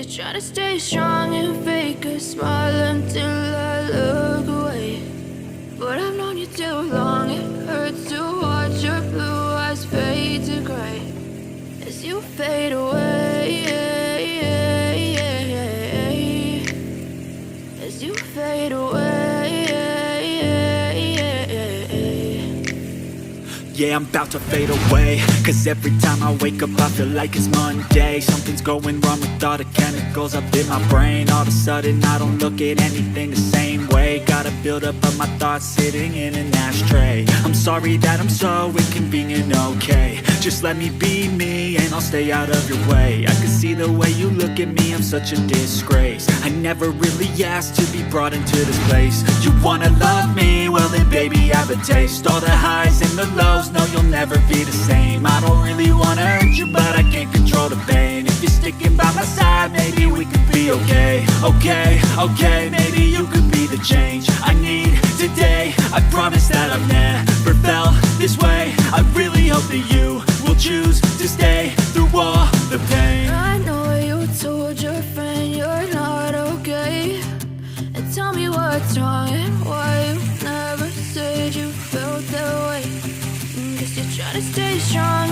you're trying to stay strong and fake a smile until I look away. But I've known you too long, it hurts to watch your blue eyes fade to gray as you fade away, as you fade away. Yeah, I'm about to fade away, cause every time I wake up I feel like it's Monday. Something's going wrong with all the chemicals up in my brain. All of a sudden I don't look at anything the same way. Got a buildup of my thoughts sitting in an ashtray. I'm sorry that I'm so inconvenient, okay. Just let me be me and I'll stay out of your way. I can see the way you look at me, I'm such a disgrace. I never really asked to be brought into this place. You wanna love me? Well then baby have a taste. All the highs and the lows, no you'll never be the same. I don't really wanna hurt you but I can't control the pain. If you're sticking by my side maybe we could be okay. Okay, maybe you could be the change I need today. I promise that I've never felt this way. I really hope that you will choose to stay through all the pain. I know you told your friend you're not okay, and tell me what's wrong and why you never said you felt that way. Guess you're trying to stay strong